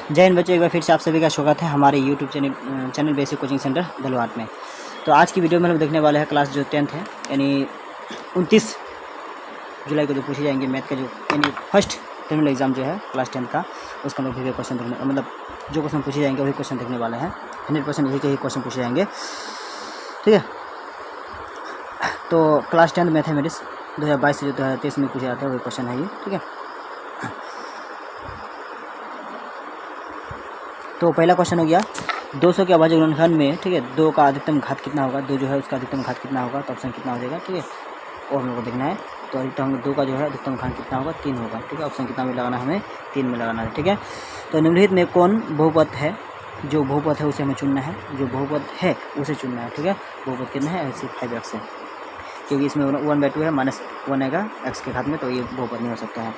जय हिंद बच्चों, एक बार फिर से आप सभी का स्वागत है हमारे YouTube channel basic coaching centre Dhalwat में। तो आज की वीडियो में हम देखने वाले हैं क्लास जो 10th है, यानी 29 जुलाई को जो पूछे जाएंगे मैथ का जो यानी फर्स्ट टर्मिनल एग्जाम जो है क्लास 10th का, उसका हम लोग क्वेश्चन देखने मतलब जो क्वेश्चन पूछे जाएंगे वही क्वेश्चन देखने वाले हैं। 100% यही के ही क्वेश्चन पूछे जाएंगे, ठीक है। तो क्लास 10th मैथमेटिक्स 2022 से जो 2023 में पूछा जाता है वही क्वेश्चन है ये, ठीक है। तो पहला क्वेश्चन हो गया 200 के अभाज्य गुणनखंड में, ठीक है, 2 का अधिकतम घात कितना होगा, 2 जो है उसका अधिकतम घात कितना होगा, तो ऑप्शन कितना हो जाएगा, ठीक है, और हम लोग को देखना है। तो अधिकतम 2 का जो है अधिकतम घात कितना होगा, 3 होगा, ठीक है। ऑप्शन कितना में लगाना है, हमें 3 में लगाना है, ठीक है। तो निम्नलिखित में कौन बहुपद है, जो बहुपद है उसे हमें चुनना है, जो बहुपद है उसे चुनना है, ठीक है। बहुपद कितना है, ऐसे 5x है, क्योंकि इसमें 1/2 है, -1 आएगा x के घात में, तो ये बहुपद नहीं हो सकता है।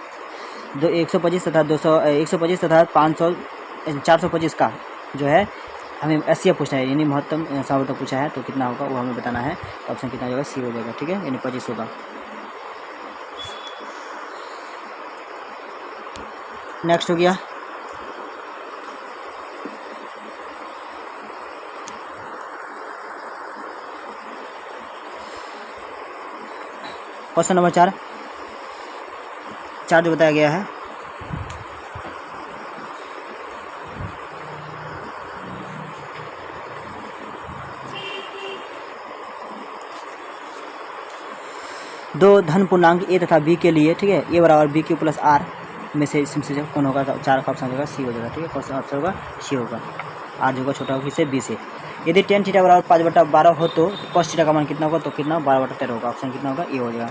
125 तथा 200 125 तथा 425 का जो है हमें एससीएफ पूछना है, यानी महत्तम सार्वत्रिक पूछा है, तो कितना होगा वो हमें बताना है। तो ऑप्शन कितना हो जाएगा, सी हो जाएगा, ठीक है, यानी 25 होगा। नेक्स्ट हो गया क्वेश्चन नंबर 4 जो बताया गया है, दो धन पूर्णांक ए तथा बी के लिए, ठीक है, ए बराबर बी क्यू प्लस आर में से इसमें से कौन होगा, 4 का ऑप्शन होगा सी हो जाएगा, ठीक है। क्वेश्चन ऑप्शन होगा सी होगा, आर जो होगा छोटा होगा किससे, बी से। यदि tan थीटा बराबर 5/12 हो तो cos थीटा का मान कितना होगा, तो कितना 12/13 होगा, ऑप्शन कितना होगा, ए हो जाएगा।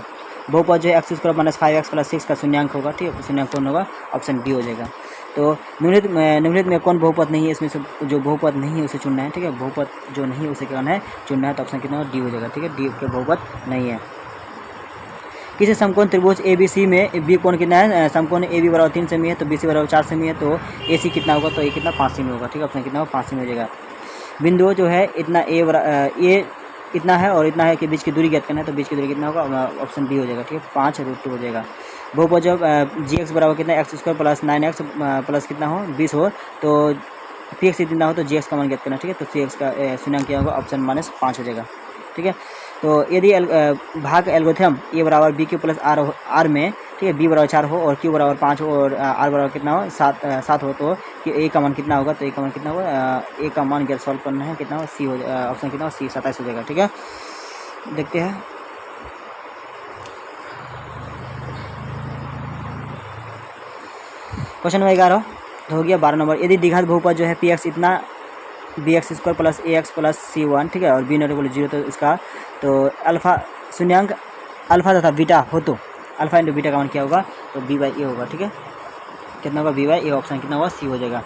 बहुपद जो है x² - 5x + 6 का शून्यांक होगा, ठीक है, शून्यांक कौन होगा, ऑप्शन डी हो जाएगा। तो निम्नलिखित में कौन बहुपद नहीं है, इसमें से जो बहुपद नहीं है उसे चुनना है, ठीक है। बहुपद जो नहीं है उसे क्या करना है, चुनना है, तो ऑप्शन कितना होगा, डी हो जाएगा, ठीक है। डी के बहुपद नहीं है। किसी समकोण त्रिभुज ABC में बी कोण कितना है, समकोण AB बराबर 3 सेमी है, तो BC बराबर 4 सेमी है, तो AC कितना होगा, तो ए कितना 5 सेमी होगा, ठीक है। ऑप्शन कितना होगा, 5 सेमी हो जाएगा। बिंदु जो है इतना ए इतना है और इतना है कि बीच की दूरी ज्ञात करना है, तो बीच की दूरी कितना होगा, ऑप्शन बी हो जाएगा, ठीक है, 5√2 हो जाएगा। बहुपद जब GX बराबर कितना x² + 9x प्लस कितना हो 20 हो, तो PX कितना हो तो GX का मान ज्ञात करना है, ठीक है। तो CX का शून्यांक क्या होगा, ऑप्शन -5 हो जाएगा, ठीक है। तो यदि भाग एल्गोरिथम ए बराबर बी क्यू प्लस आर में, ठीक है, बी बराबर 4 हो और क्यू बराबर 5 हो और आर बराबर कितना हो 7 हो, तो कि ए का मान कितना होगा, तो ए का मान कितना होगा, ए का मान क्या सॉल्व करना है, कितना हो, सी हो, ऑप्शन कितना हो, सी 27 हो जाएगा, ठीक है। देखते हैं क्वेश्चन नंबर 11 हो गया 12 नंबर। यदि द्विघात बहुपद जो है px इतना bx² + ax + c1, ठीक है, और b ≠ 0, तो इसका तो अल्फा शून्यांक अल्फा तथा बीटा हो तो अल्फा × बीटा का मान क्या होगा, तो b/a होगा, ठीक है। कितना होगा, b/a, ऑप्शन कितना होगा, सी हो जाएगा।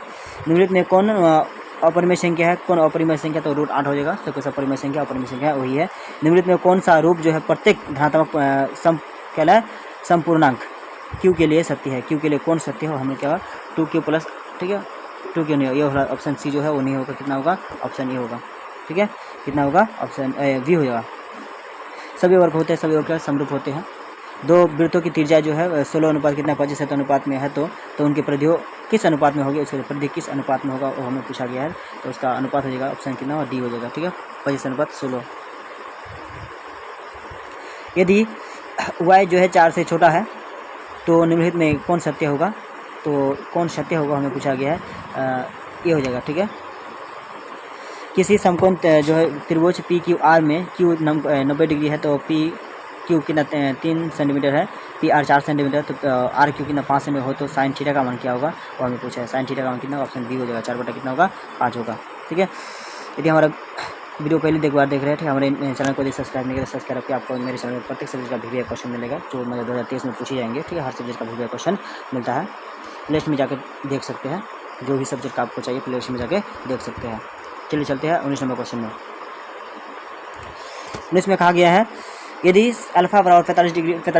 निम्नलिखित में कौन अपरिमेय संख्या है, कौन अपरिमेय संख्या, तो √8 हो जाएगा। तो कैसा अपरिमेय संख्या, अपरिमेय संख्या वही है। निम्नलिखित में कौन सा रूप जो है प्रत्येक धनात्मक संपूर्णांक q के लिए सत्य है, q के लिए कौन सत्य हो, हमें क्या 2q+, ठीक है, 2q नहीं हो, ये होगा ऑप्शन सी जो है वो नहीं होगा, कितना होगा, ऑप्शन ए होगा, ठीक है। कितना होगा, ऑप्शन बी हो जाएगा। सभी वर्ग होते हैं, सभी वर्ग समरूप होते हैं। दो वृत्तों की त्रिज्या जो है 16 अनुपात कितना 25 अनुपात में है, तो उनके परिधियों किस अनुपात में होगी, उसके परिधि किस अनुपात में होगा वो हमें पूछा गया है, तो उसका अनुपात हो जाएगा, ऑप्शन कितना होगा, डी हो जाएगा, ठीक है, 25:16। यदि y जो है 4 से छोटा है तो निम्नलिखित में कौन सत्य होगा, तो कौन सत्य होगा हमें पूछा गया है, ये हो जाएगा, ठीक है। किसी समकोण जो है त्रिभुज PQR में Q 90 डिग्री है, तो PQ कितना 3 सेंटीमीटर है, PR 4 सेंटीमीटर, तो RQ कितना 5 सेंटीमीटर हो, तो साइन थीटा का मान क्या होगा वो हमें पूछा है। साइन थीटा का मान कितना, ऑप्शन बी हो जाएगा, 4 कितना होगा, 5 होगा, ठीक है। यदि हमारा वीडियो पहले एक बार देख रहे थे, हमारे चैनल को सब्सक्राइब नहीं करें, सब्सक्राइब करके आपको मेरे चैनल में प्रत्येक सब्जेक्ट का वीडियो क्वेश्चन मिलेगा, जो मतलब 2023 में पूछे जाएंगे, ठीक है। हर सब्जेक्ट का वीडियो क्वेश्चन मिलता है, प्लेलिस्ट में जाकर देख सकते हैं, जो भी सब्जेक्ट का आपको चाहिए प्लेलिस्ट में जाके देख सकते हैं। चलिए चलते हैं 19 नंबर क्वेश्चन में। 19 में कहा गया है, यदि अल्फा बराबर 45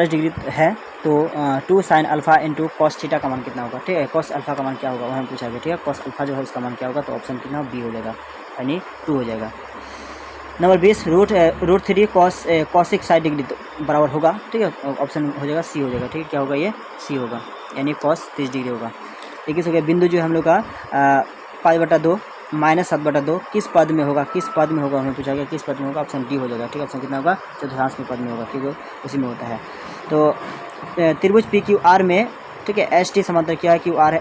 डिग्री है, तो 2 sin अल्फा × cos थीटा का मान कितना होगा, ठीक है। cos अल्फा का मान क्या होगा वो हमें पूछा गया, ठीक है। cos अल्फा जो है उसका मान क्या होगा, तो ऑप्शन कितना बी हो जाएगा, यानी 2 हो जाएगा। नंबर 20 √3 cosec 60 डिग्री बराबर होगा, ठीक है, ऑप्शन हो जाएगा सी हो जाएगा, ठीक है। क्या होगा, ये सी होगा, यानी cos 30 डिग्री होगा। 21 हो गया। बिंदु जो है हम लोग का 5/2 माइनस 7/2 किस पद में होगा, किस पद में होगा हमें पूछा गया, किस पद में होगा, ऑप्शन डी हो जाएगा। ठीक है, ऑप्शन कितना होगा, चतुर्थांश में पद में होगा, ठीक है, उसी में होता है। तो त्रिभुज पी क्यू आर में, ठीक है, एस टी समांतर क्या है, क्यू आर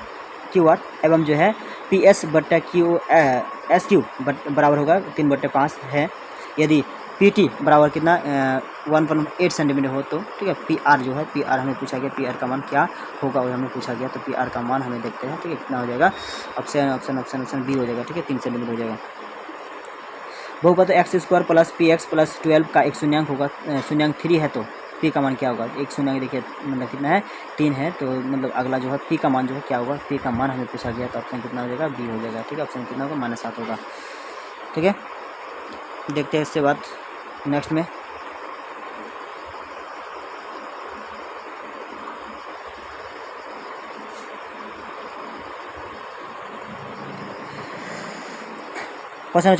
एवं जो है पी एस बट्टा क्यू एस क्यू बराबर होगा 3/5 है। यदि पी टी बराबर कितना 1.8 सेंटीमीटर हो तो, ठीक है, पी आर जो है, पी आर हमें पूछा गया, पी आर का मान क्या होगा वो हमें पूछा गया। तो पी आर का मान हमें देखते हैं, ठीक है, कितना हो जाएगा, ऑप्शन बी हो जाएगा। ठीक है, 3 सेंटीमीटर हो जाएगा। बहुपद x² plus P x plus 12 का एक शून्यांक होगा, शून्यांक 3 है तो पी का मान क्या होगा। एक शून्यांक देखिए मतलब कितना है, 3 है, तो मतलब अगला जो है पी का मान जो है क्या होगा, पी का मान हमें पूछा गया, तो ऑप्शन कितना हो जाएगा, बी हो जाएगा। ठीक है, ऑप्शन कितना होगा, -7 होगा। ठीक है, देखते हैं इससे बाद नेक्स्ट में। क्वेश्चन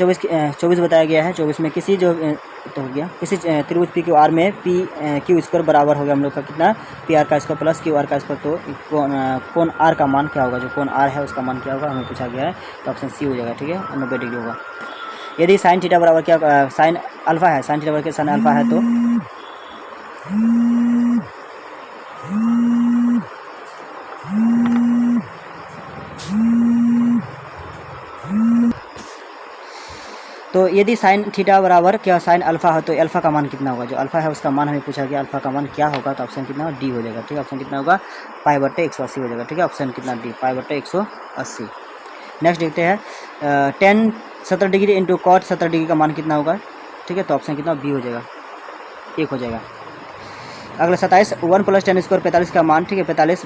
24 बताया गया है। 24 में किसी जो तो हो गया, किसी त्रिभुज पी क्यू आर में पी क्यू स्क्वायर बराबर हो गया हम लोग का कितना, पी आर का स्क्वायर प्लस क्यू आर का स्क्वायर। तो कोण आर का मान क्या होगा, जो कोण आर है उसका मान क्या होगा हमें पूछा गया है, तो ऑप्शन सी हो जाएगा। ठीक है, 90 डिग्री होगा। यदि साइन थीटा बराबर क्या, साइन अल्फा है, साइन थीटा बराबर साइन अल्फा है तो यदि साइन थीटा बराबर क्या साइन अल्फा है तो अल्फा का मान कितना होगा, जो अल्फा है उसका मान हमें पूछा गया, अल्फा का मान क्या होगा, तो ऑप्शन कितना डी हो जाएगा। ठीक है, ऑप्शन कितना होगा, π/180 हो जाएगा। ठीक है, ऑप्शन कितना डी, π/180। नेक्स्ट देखते हैं, tan 70 degree into cot 70 degree का मान कितना होगा। ठीक है, तो ऑप्शन कितना बी हो जाएगा, 1 हो जाएगा। अगला 27 1 + tan² 45 का मान, ठीक है, 45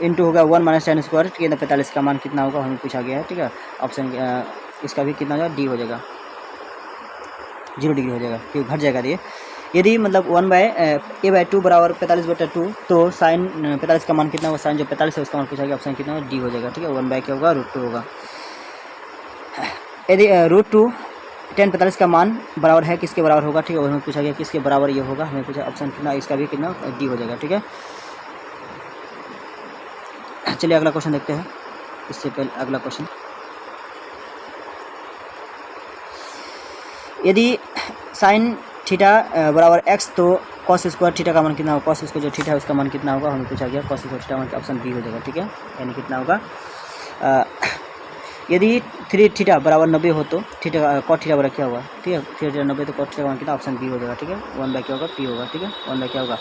इंटू होगा 1 - tan², ठीक है, 45 का मान कितना होगा हमें पूछा गया है। ठीक है, ऑप्शन इसका भी कितना हो जाएगा, डी हो जाएगा, 0 डिग्री हो जाएगा, क्योंकि घट जाएगा ये। यदि मतलब 1/a/2 बराबर 45/2 तो साइन 45 का मान कितना होगा, साइन जो 45 है उसका मान पूछा गया, ऑप्शन कितना होगा, डी हो जाएगा। ठीक है, 1 क्या होगा, √2 होगा। यदि √2 tan 45 का मान बराबर है किसके बराबर होगा, ठीक है, हमें पूछा गया किसके बराबर ये होगा, हमें पूछा ऑप्शन कितना, इसका भी कितना डी हो जाएगा। ठीक है, चलिए अगला क्वेश्चन देखते हैं। इससे पहले अगला क्वेश्चन, यदि साइन थीटा बराबर x तो cos स्क्वायर थीटा का मान कितना होगा, cos स्क्वायर जो थीटा है उसका मान कितना होगा हमें पूछा गया, cos स्क्वायर थीटा मान ऑप्शन बी हो जाएगा। ठीक है, यानी कितना होगा, यदि 3 थीटा बराबर 90 हो तो थीटा cot थीटा बराबर क्या होगा। ठीक है, 3 थीटा 90 तो cot थीटा का मान कितना, ऑप्शन बी हो जाएगा। ठीक है, 1 क्या होगा, पी होगा। ठीक है, 1 क्या होगा,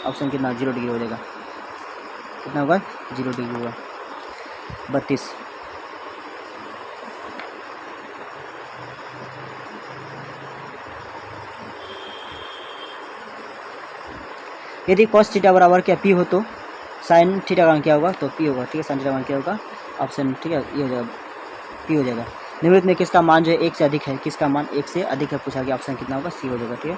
ऑप्शन कितना 0 डिग्री हो जाएगा, कितना होगा, 0 डिग्री होगा। 32 यदि cos थीटा बराबर क्या पी हो तो साइन थीटा का मान क्या होगा, तो पी होगा। ठीक है, साइन थीटा का मान क्या होगा, ऑप्शन, ठीक है, ये हो जाएगा, पी हो जाएगा। निम्नलिखित में किसका मान जो है 1 से अधिक है, किसका मान 1 से अधिक है पूछा गया, ऑप्शन कितना होगा, सी हो जाएगा। ठीक है,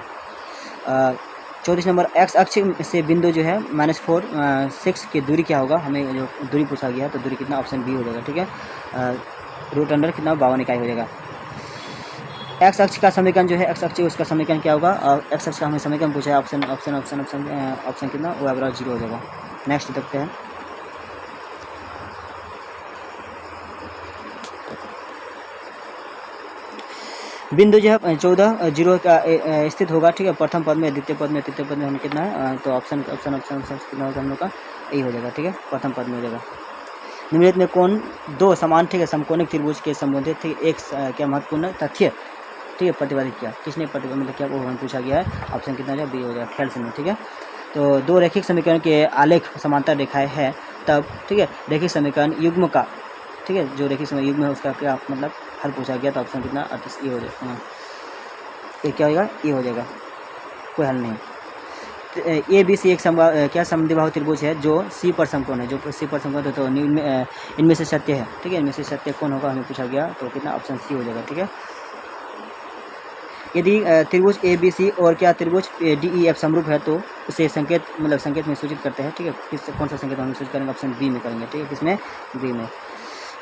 34 नंबर, एक्स अक्ष से बिंदु जो है -4 6 की दूरी क्या होगा, हमें जो दूरी पूछा गया तो दूरी कितना, ऑप्शन बी हो जाएगा। ठीक है, √अंडर कितना 52 इकाई हो जाएगा। एक्स अक्ष का समीकरण जो है, एक्स अक्ष उसका समीकरण क्या होगा, और एक्स अक्ष का हमें समीकरण पूछा है, ऑप्शन कितना वो बराबर 0 हो जाएगा। नेक्स्ट देखते हैं, बिंदु जो है 14 0 का स्थित होगा। ठीक है, प्रथम पद में, द्वितीय पद में, तृतीय पद में हमें कितना है, तो ऑप्शन कितना होगा हम लोग का, ए हो जाएगा। ठीक है, प्रथम पद में हो जाएगा। निम्नलिखित में कौन दो समान, ठीक है, समकोणिक त्रिभुज के संबंधित, ठीक है, एक क्या महत्वपूर्ण तथ्य, ठीक है, प्रतिपादित किया, किसने प्रतिपादित मतलब क्या वो हमें पूछा गया है, ऑप्शन कितना हो जाएगा, बी हो जाएगा, ख्याल से। ठीक है, तो दो रैखिक समीकरण के आलेख समांतर रेखाएं है तब, ठीक है, रैखिक समीकरण युग्म का, ठीक है, जो रैखिक समीकरण युग्म है उसका क्या मतलब हल पूछा गया, तो ऑप्शन कितना 38 ए हो जाएगा, ये क्या होगा, ए हो जाएगा, कोई हल नहीं। ए बी सी एक क्या समद्विबाहु त्रिभुज है जो सी पर समकोण है, जो सी पर समकोण है, तो इनमें से सत्य है। ठीक है, इनमें से सत्य कौन होगा हमें पूछा गया, तो कितना, ऑप्शन सी हो जाएगा। ठीक है, यदि त्रिभुज ए बी सी और क्या त्रिभुज डी ई एफ समरूप है तो उसे संकेत मतलब संकेत में सूचित करते हैं। ठीक है, किस कौन सा संकेत हम सूचित करेंगे, ऑप्शन बी में करेंगे। ठीक है, किसमें, बी में।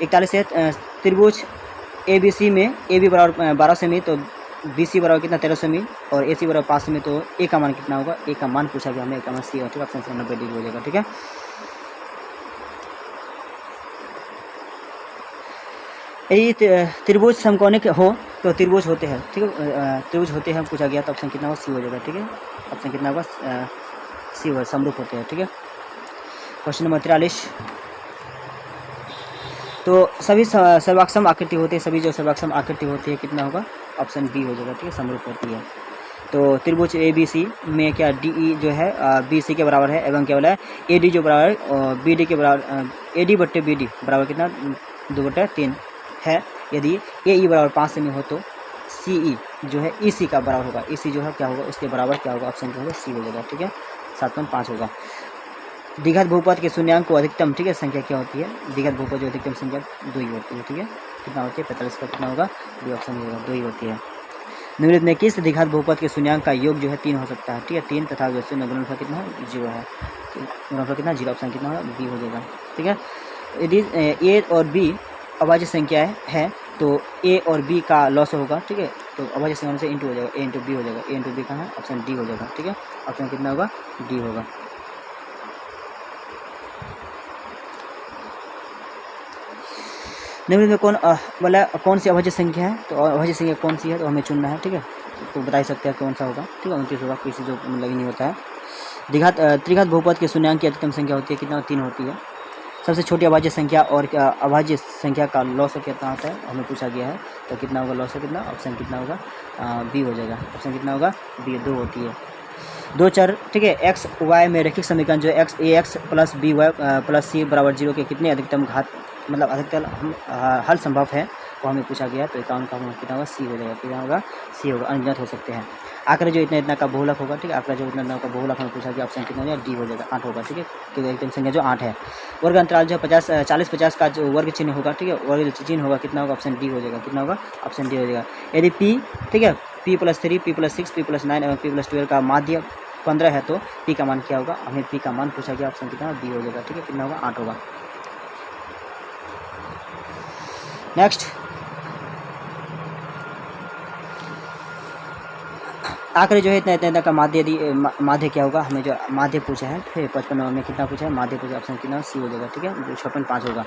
41 है, त्रिभुज ए बी सी में ए बी बराबर 12 सेमी, तो बी सी बराबर कितना 1300 सेमी, और ए सी बराबर 5 सेमी, तो ए का मान कितना होगा, ए का मान पूछा गया हमें, ए का मान सी है। ठीक है, ऑप्शन 90 डिग्री हो जाएगा। ठीक है, यदि त्रिभुज समकोणिक हो तो त्रिभुज होते हैं, ठीक है, त्रिभुज होते हैं पूछा गया, तो ऑप्शन कितना होगा, सी हो जाएगा, ठीक है। ऑप्शन कितना होगा, सी होगा, समरूप होते हैं, ठीक है। क्वेश्चन नंबर 43, तो सभी सर्वाक्षम आकृति होती है, सभी जो सर्वाक्षम आकृति होती है कितना होगा, ऑप्शन बी हो जाएगा, ठीक है, समरूप होती है। तो त्रिभुज ए बी सी में क्या डी ई जो है बी सी के बराबर है, एवं क्या बोला है ए डी जो बराबर है बी डी के बराबर, ए डी बट्टे बी डी बराबर कितना 2/3 है। यदि ए ई बराबर 5 सेमी हो तो सी ई जो है ई सी का बराबर होगा, ई सी जो है क्या होगा, उसके बराबर क्या होगा, ऑप्शन क्या होगा, सी हो जाएगा, ठीक है, 7.5 होगा। द्विघात बहुपद के शून्यांक को अधिकतम, ठीक है, संख्या क्या होती है, द्विघात बहुपद जो अधिकतम संख्या 2 ही होती है, ठीक है, कितना होती है 45 का कितना होगा, बी ऑप्शन होगा, 2 ही होती है। निम्नलिखित में किस द्विघात बहुपद के शून्यांक का योग जो है 3 हो सकता है, ठीक है, 3 तथा शून्य गुणनफल कितना है, 0 है, गुणनफल कितना 0, ऑप्शन कितना होगा, बी हो जाएगा, ठीक है। यदि ए और बी अभाज्य संख्या है तो ए और बी का लॉस होगा, ठीक है, तो अभाज्य संख्या से इंटू हो जाएगा, ए इंटू बी हो जाएगा, ए इंटू बी का है, ऑप्शन डी हो जाएगा, ठीक है, ऑप्शन कितना होगा, डी होगा। निम्न में कौन बोला कौन सी अभाज्य संख्या है, तो अभाज्य संख्या कौन सी है तो हमें चुनना है, ठीक है, तो बता ही सकते हैं कौन सा होगा, ठीक है, 29 होगा, किसी जो मतलब नहीं होता है। त्रिघात बहुपद के शून्यांक की अधिकतम संख्या होती है कितना, 3 होती है। सबसे छोटी अभाज्य संख्या और अभाज्य संख्या का लॉस कितना होता है हमें पूछा गया है, तो कितना होगा लॉस कितना, ऑप्शन कितना होगा, बी हो जाएगा, ऑप्शन कितना होगा, बी 2 होती है। 2 चर, ठीक है, एक्स वाई में रैखिक समीकरण जो x a x plus b y plus c बराबर 0 के कितने अधिकतम घात मतलब अधिकतम हल संभव है वो हमें पूछा गया, तो 51 का कितना होगा, सी हो जाएगा, कितना होगा, सी होगा, अनगिनत हो सकते हैं। आंकड़े जो इतना इतना का बहुलक होगा, ठीक है, आंकड़ा जो इतना का बहुलक हमें पूछा गया, ऑप्शन कितना हो जाएगा, डी हो जाएगा, 8 होगा, ठीक है, क्योंकि एकदम संख्या जो 8 है। वर्ग अंतराल जो 40-50 का जो वर्ग चिन्ह होगा, ठीक है, वर्ग चिन्ह होगा कितना होगा, ऑप्शन डी हो जाएगा, कितना होगा, ऑप्शन डी हो जाएगा। यदि पी, ठीक है, p+3 p+6 p+9 एवं p+12 का माध्य 15 है तो पी का मान क्या होगा, हमें पी का मान पूछा गया, ऑप्शन कितना बी हो जाएगा, ठीक है, कितना होगा, 8 होगा। नेक्स्ट, आखिरी जो है इतना इतना का माध्य, यदि माध्य क्या होगा, हमें जो माध्य पूछा है, फिर 55 नंबर में कितना पूछा है, माध्य पूछा, ऑप्शन कितना, सी हो जाएगा, ठीक है, 56.5 होगा।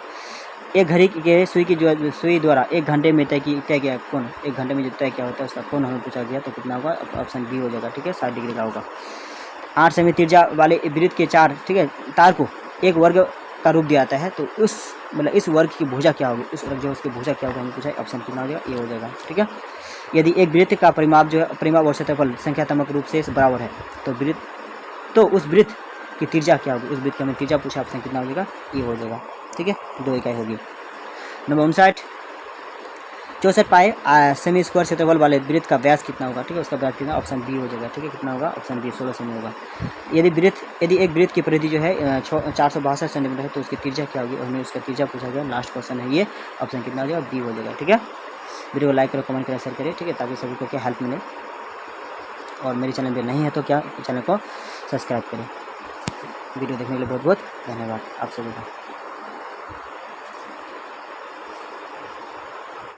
एक घड़ी के सुई द्वारा 1 घंटे में तय किया कोण, 1 घंटे में जो तय क्या होता है उसका कोण हमें पूछा गया, तो कितना होगा, ऑप्शन बी हो जाएगा, ठीक है, 60 डिग्री का होगा। 8 सेमी त्रिज्या वाले वृत्त के 4, ठीक है, तार को एक वर्ग का रूप दिया जाता है, तो उस मतलब इस वर्ग की भुजा क्या होगी, उस वर्ग जो उसकी भुजा क्या होगी हमें पूछा है, ऑप्शन कितना हो जाएगा, ये हो जाएगा, ठीक है। यदि एक वृत्त का परिमाप जो है परिमाप और क्षेत्रफल संख्यात्मक रूप से बराबर है तो उस वृत्त की त्रिज्या क्या होगी, उस वृत्त की हमें त्रिज्या पूछा, ऑप्शन कितना हो जाएगा, ये हो जाएगा, ठीक है, 2 इकाई होगी। नंबर 59, 64 पाए सेमी स्क्वायर क्षेत्रफल वाले वृत्त का व्यास कितना होगा, ठीक है, उसका व्यास कितना, ऑप्शन बी हो जाएगा, ठीक है, कितना होगा, ऑप्शन बी 16 सेमी होगा। यदि एक वृत्त की परिधि जो है 462 सेंटीमीटर है तो उसकी त्रिज्या क्या होगी, हमें उसका त्रिज्या पूछा गया, लास्ट क्वेश्चन है ये, ऑप्शन कितना हो जाएगा, बी हो जाएगा, ठीक है। वीडियो को लाइक करो, कमेंट करें, शेयर करें, ठीक है, ताकि सभी को क्या हेल्प मिले, और मेरे चैनल पर नहीं है तो क्या चैनल को सब्सक्राइब करें। वीडियो देखने के लिए बहुत बहुत धन्यवाद आप सभी का।